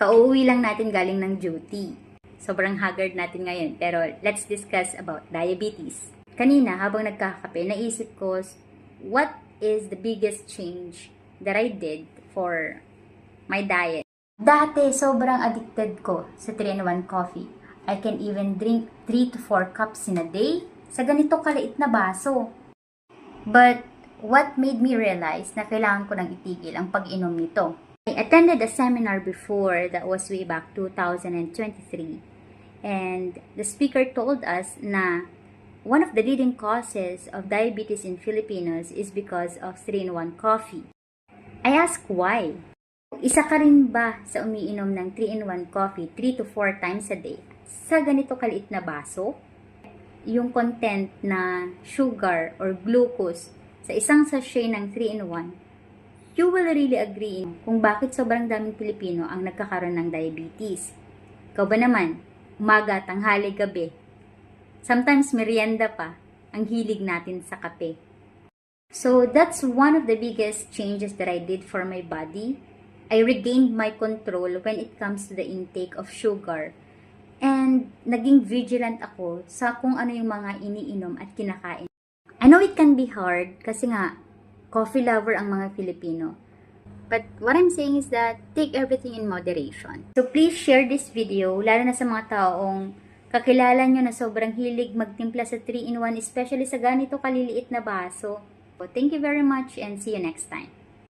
Kauuwi lang natin galing ng duty. Sobrang haggard natin ngayon, pero let's discuss about diabetes. Kanina, habang nagkakape, naisip ko, what is the biggest change that I did for my diet? Dati, sobrang addicted ko sa 3-in-1 coffee. I can even drink 3 to 4 cups in a day sa ganito kaliit na baso. But, what made me realize na kailangan ko nang itigil ang pag-inom nito? I attended a seminar before that was way back 2023, and the speaker told us na one of the leading causes of diabetes in Filipinos is because of 3-in-1 coffee. I asked why. Isa ka rin ba sa umiinom ng 3-in-1 coffee 3 to 4 times a day sa ganito kaliit na baso? Yung content na sugar or glucose sa isang sachet ng 3-in-1, you will really agree kung bakit sobrang daming Pilipino ang nagkakaroon ng diabetes. Ikaw ba naman, umaga, tanghali, gabi, sometimes merienda pa, ang hilig natin sa kape. So that's one of the biggest changes that I did for my body. I regained my control when it comes to the intake of sugar. And naging vigilant ako sa kung ano yung mga iniinom at kinakain. I know it can be hard kasi nga, coffee lover ang mga Filipino. But what I'm saying is that take everything in moderation. So please share this video, lalo na sa mga taong kakilala nyo na sobrang hilig magtimpla sa 3-in-1, especially sa ganito kaliliit na baso. So thank you very much and see you next time.